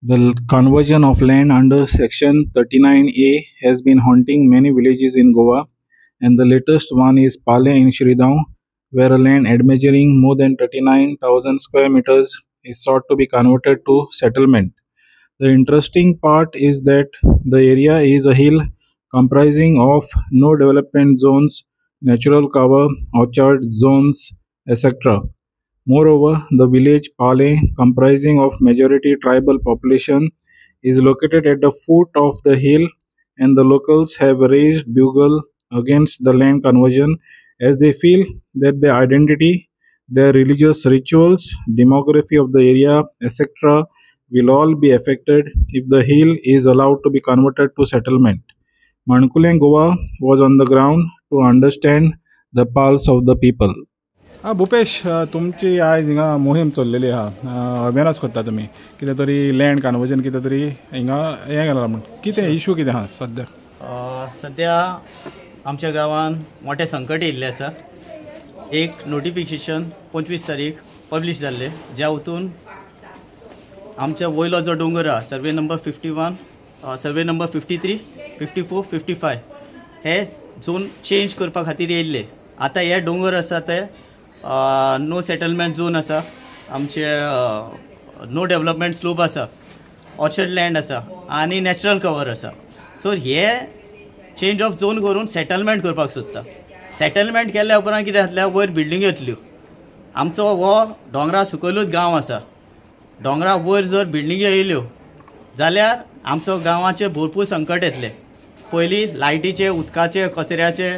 The conversion of land under Section 39A has been haunting many villages in Goa, and the latest one is Pale in Shridaun, where a land measuring more than 39,000 square meters is sought to be converted to settlement. The interesting part is that the area is a hill comprising of no development zones, natural cover, orchard zones, etc. Moreover, the village Pale, comprising of majority tribal population, is located at the foot of the hill, and the locals have raised bugle against the land conversion as they feel that their identity, their religious rituals, demography of the area, etc., will all be affected if the hill is allowed to be converted to settlement. Mankulen Goa was on the ground to understand the pulse of the people. Bhupesh, तुमची आयज हिंगा मोहीम चल्लेली आहा, awareness करता तुमी कितें तरी land conversion कितें तरी हिंगा हें केलां म्हण कितें इशू कितें आहा सद्या? सध्या आमच्या गांवान मोठे संकट येयल्लें आसा. एक नोटिफिकेशन 25 तारीख पब्लीश जाल्लें, ज्या हातून आमच्या वयलो जो डोंगर आहा सर्वे नंबर 51, सर्वे नंबर 53, 54, 55 हे झोन चेंज करपा खातीर येयल्ले. आतां हे डोंगर आसा ते नो सेटलमेंट झोन आसा, आमचे नो डेवलपमेंट स्लोप आसा, ऑर्चर्ड लँड आसा आनी नॅचरल कवर आसा. सो हे चेंज ऑफ झोन करून सेटलमेंट करपाक सोदता. सेटलमेंट केल्या उपरांत कितें जातलें, वयर बिल्डिंग येतल्यो. आमचो हो दोंगरा सकयलूच गांव आसा. दोंगरा वयर जर बिल्डिंग्यो येयल्यो जाल्यार आमचो गांवाचेर भरपूर संकट येतलें. पयलीं लायटीचे, उदकाचे, कचऱ्याचे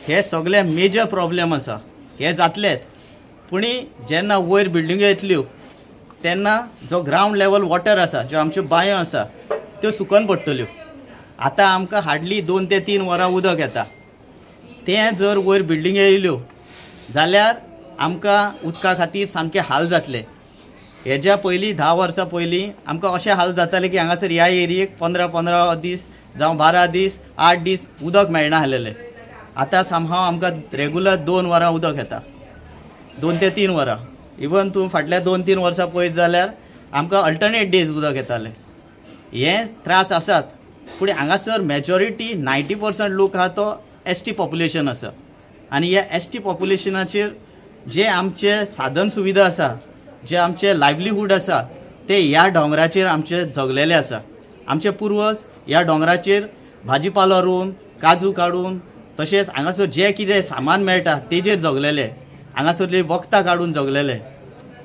हे सगळे मेजर प्रॉब्लेम आसा, हे जातलेच. पूण जेन्ना वयर बिल्डिंग्यो येतल्यो तेन्ना जो ग्रावंड लेवल वॉटर आसा, ज्यो आमच्यो बांयो आसा त्यो सुकून पडटल्यो. आतां आमकां हार्डली 2 ते 3 वरां उदक येता. तें जर वयर बिल्डिंग्यो येयल्यो जाल्यार आमकां उदका खातीर सामके हाल जातले. हेज्या पयलीं 10 वर्सां पयलीं आमकां अशें हाल जाताले की हांगासर ह्या एरियेक 15 दीस जावं 12 दीस 8 दीस उदक मेळना आसलेलें. आतां समहाव आमकां रेगुलर 2 वरां उदक येता, 2 ते 3 वरां. इवन तूं फाटल्या 2-3 वर्सां पळयत जाल्यार आमकां अल्टरनेट डेज उदक येतालें. हे त्रास आसात, पूण हांगासर मेजॉरिटी 90% लोक आहा तो ST पॉप्युलेशन आसा. आनी ह्या ST पॉप्युलेशनाचेर जे आमचे साधन सुविधा आसा, जे आमचे लायव्हलीहूड आसा ते ह्या डोंगराचेर आमचे जगलेले आसा. आमचे पुर्वज ह्या डोंगराचेर भाजीपालो रोवन, काजू काडून, तशेंच हांगासर जे कितें सामान मेळटा तेजेर जगलेले, हांगासरली वखदां काडून जगलेले.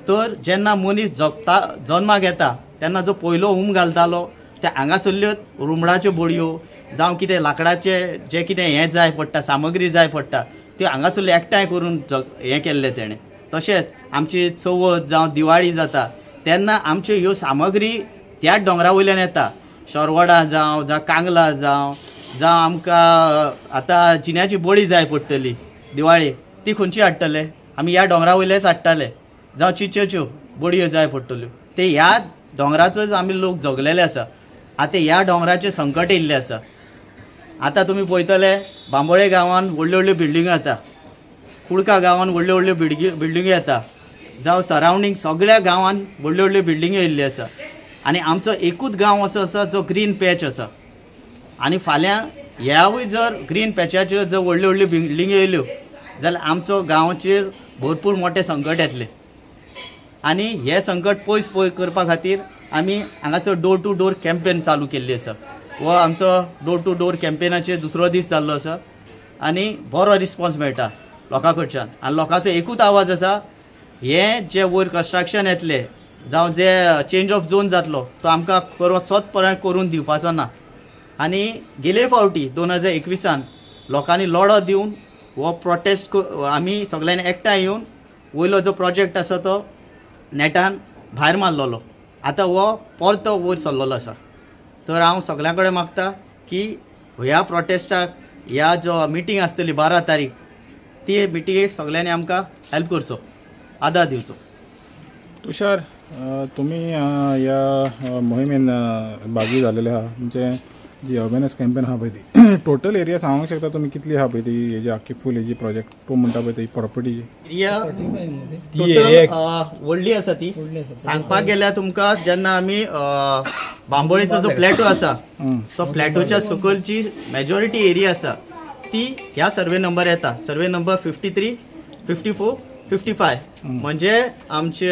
तर जेन्ना मनीस जल्माक येता तेन्ना जो पयलो उम घालतालो ते हांगासरल्यो रुमडाच्यो बडयो जावं कितें लाकडाचे जे कितें हें जाय पडटा, सामग्री जाय पडटा, त्यो हांगासरल्यो एकठांय करून हें केल्लें तेणें. तशेंच आमची चवथ जावं दिवाळी जाता तेन्ना आमच्यो ह्यो सामग्री त्याच दोंगरा वयल्यान येता. शॉरवडां जावं कांगलां जावं आमकां आतां जिन्याची बडी जाय पडटली दिवाळेक, ती खंयची हाडटले? आमी ह्या दोंगरा वयलेच हाडटाले. जावं चिचेच्यो बडयो जाय पडटल्यो, ते ह्या दोंगराचोच आमी लोक जगलेले आसा. आतां ह्या डोंगराचें संकट येयल्लें आसा. आतां तुमी पळयतले बांबोळे गांवांत व्हडल्यो व्हडल्यो बिल्डिंगो येता, कुडका गांवांत व्हडल्यो व्हडल्यो बिल्डिंगो येता, जावं सरावंडींग सगळ्या गांवांत व्हडल्यो व्हडल्यो बिल्डिंगो येयल्ल्यो आसा. आनी आमचो एकूच गांव असो आसा जो ग्रीन पॅच आसा. आनी फाल्यां ह्यावूय जर ग्रीन पॅचाच्यो जर व्हडल्यो व्हडल्यो बिल्डिंगो येयल्यो जाल्यार आमचो गांवाचेर भरपूर मोठें संकट येतलें. आनी हें संकट पयस करपा खातीर आमी हांगासर डोर टू डोर कॅम्पेन चालू केल्ली आसा. हो आमचो डोर टू डोर कॅम्पेनाचेर दुसरो दीस जाल्लो आसा आनी बरो रिस्पॉन्स मेळटा लोकां कडच्यान. आनी लोकांचो एकूच आवाज आसा, हें जे वयर कंस्ट्रक्शन येतलें जावं जे चेंज ऑफ झोन जातलो तो आमकां सोंतपर्यंत करून दिवपाचो ना. आनी गेले फावटी 2021 लोकांनी लढो दिवन हो प्रोटेस्ट आमी सगळ्यांनी एकठांय येवन वयलो जो प्रोजेक्ट आसा तो नेटान भायर मारलेलो. आतां हो परतो वयर सरलेलो आसा. तर हांव सगळ्यां कडेन मागता की ह्या प्रोटेस्टाक, ह्या जो मिटींग आसतली 12 तारीख, ती मिटिंगेक सगळ्यांनी आमकां हेल्प करचो, आदार दिवचो. तुषार, तुम्ही या मोहिमेन भागी झालेले आहात. म्हणजे जी अवेअरनेस कॅम्पेन आहा पळय ती टोटल एरिया सांगूंक शकता तुमी कितली आहा पळय ती हेजी आख्खी फूल हेजी प्रोजेक्ट तूं म्हणटा पळय ती प्रॉपर्टीची एरिया टोटल व्हडली आसा ती सांगपाक गेल्यार तुमकां जेन्ना आमी बांबोळेचो जो प्लॅटो आसा तो प्लॅटोच्या सकलची मेजॉरिटी एरिया आसा ती ह्या सर्वे नंबर येता सर्वे नंबर 53, 54, 55 म्हणजे आमचे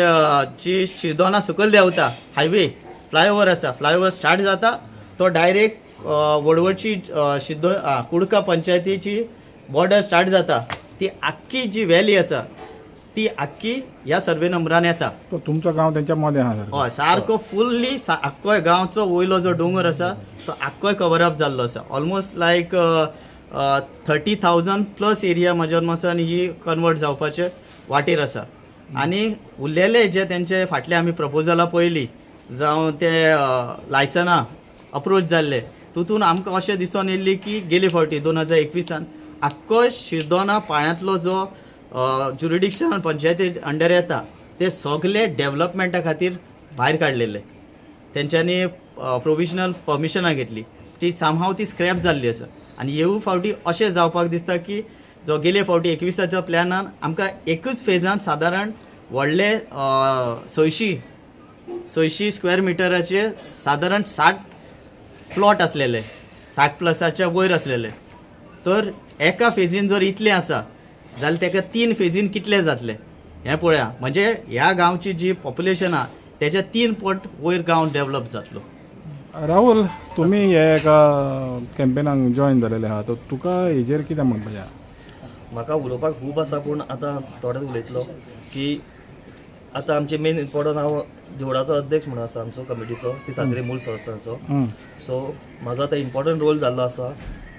जी शिरदोना सकल देंवता हायवे फ्लायओव्हर आसा फ्लायओव्हर स्टार्ट जाता तो डायरेक्ट वडवडची कुडका पंचायतीची बॉर्डर स्टार्ट जाता ती आख्खी जी व्हॅली आसा ती आख्खी ह्या सर्वे नंबरान येता. तो तुमचो गांव तेंच्या मदें आहा सर हय सारको फुल्ली आख्खोय गांवचो वयलो जो डोंगर आसा तो आख्खोय कवर अप जाल्लो आसा ऑलमोस्ट लायक 30,000 प्लस एरिया म्हाज्या मसान ही कन्वर्ट जावपाचे वाटेर आसा. आनी उरलेले जे तेंचे फाटले आमी प्रपोजलां पळयली जावं ते लायसनां अप्रोच जाल्ले तितून आमकां अशें दिसून येयल्ली की गेले फावटी 2021 आख्खो शिरदोना पाळ्यांतलो जो ज्युरिडिक्शन पंचायती अंडर येता ते सगळे डेव्हलपमेंटा खातीर भायर काडलेले तेंच्यांनी प्रोविजनल परमिशनां घेतली ती सामहाव ती स्क्रॅप जाल्ली आसा. आनी ह्यो फावटी अशें जावपाक दिसता की जो गेले फावटी 21 प्लॅनान आमकां एकूच फेजान सादारण व्हडले 600 स्क्वेअर मिटराचे सादारण 60 प्लॉट असलेले 60 प्लसाच्या वयर असलेले तर एका फेजीन जर इतले आसा जाल्यार तेका 3 फेजीन कितले जातले हें पळया. म्हणजे ह्या गांवची जी पॉप्युलेशन आहा तेच्या 3 पट वयर गांव डेव्हलप जातलो. राहुल तुमी हे एका कॅम्पेनाक जॉयन जालेले आहा तर तुका हेजेर कितें म्हणपाचें आहा? म्हाका उलोवपाक खूब आसा पूण आतां थोडेच उलयतलो की आतां आमचे मेन इम्पॉर्टंट हांव देवळाचो अध्यक्ष म्हणून आसा आमचो कमिटीचो सातेरी मूल संस्थांचो. सो म्हाजो आतां इम्पॉर्टंट रोल जाल्लो आसा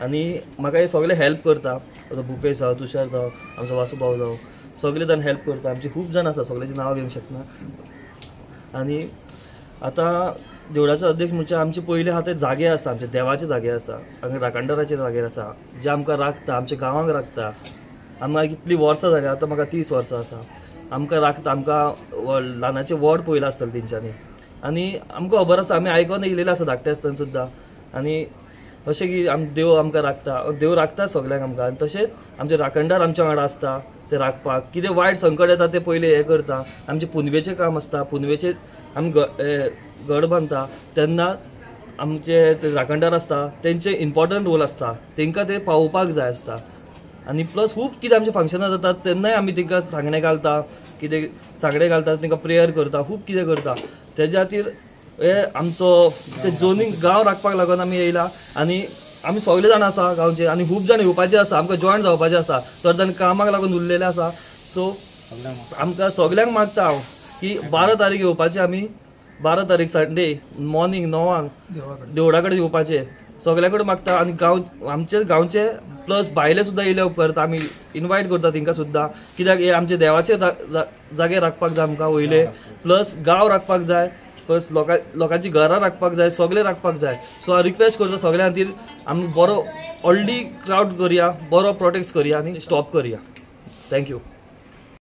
आनी म्हाका हे सगळे हेल्प करता. भुपेश जावं तुषार जावं आमचो वासुभाव जावं सगळे जाण हेल्प करता. आमचे खूब जाण आसा सगळ्यांची नांवां घेवंक शकना. आनी आतां देवळाचो अध्यक्ष म्हणजे आमचे पयले आहा ते जागे आसा आमचे देवाचे जागे आसा हांगा राखणदाराचे जागे आसा जे आमकां राखता आमच्या गांवांक राखता. आमकां कितलीं वर्सां जालीं आतां म्हाका 30 वर्सां आसा आमकां राखता आमकां ल्हानाचे वॉर्ड पयला आसतले तेंच्यांनी आनी आमकां खबर आसा आमी आयकोन येयलेले आसा धाकटे आसतना सुद्दां. आनी अशें की देव आमकां राखता देव राखता सगल्यांक आमकां. आनी तशेंच आमचे राखणदार आमच्या वांगडा आसता ते राखपाक कितें वायट संकट येता ते पयले हे करता. आमचे पुनवेचें काम आसता पुनवेचे आमी गड बांदता तेन्ना आमचे ते राखणदार आसता तेंचे इम्पॉर्टंट रोल आसता तांकां ते पावोवपाक जाय आसता. आनी प्लस खूब कितें आमचे फंक्शनां जातात तेन्नाय आमी तांकां सांगणें घालता कितें सांगणें घालता तांकां प्रेयर करता खूब कितें करता. तेज्या खातीर हे आमचो ते जोनींग गांव राखपाक लागून आमी येयला आनी आमी सगळे जाण आसा गांवचे आनी खूब जाण येवपाचे आसा आमकां जॉयन जावपाचें आसा चड जाण कामाक लागून उरलेले आसा. सो आमकां सगल्यांक मागता हांव की 12 तारीख येवपाचें आमी 12 तारीख संडे मॉर्निंग 9 देवळा कडेन येवपाचें सगल्या कडेन मागता. आनी गांव आमचे गांवचे प्लस भायले सुद्दां येयले उपकारता आमी इनवायट करता तांकां सुद्दां कित्याक हे आमचे देवाचे जागे राखपाक जाय आमकां वयले प्लस गांव राखपाक जाय प्लस लोकांची घरां राखपाक जाय सगळे राखपाक जाय. सो हांव रिक्वेस्ट करता सगळ्यां खातीर आमी बरो व्हडली क्रावड करया बरो प्रोटेक्ट करया आनी स्टॉप करया. थँक्यू.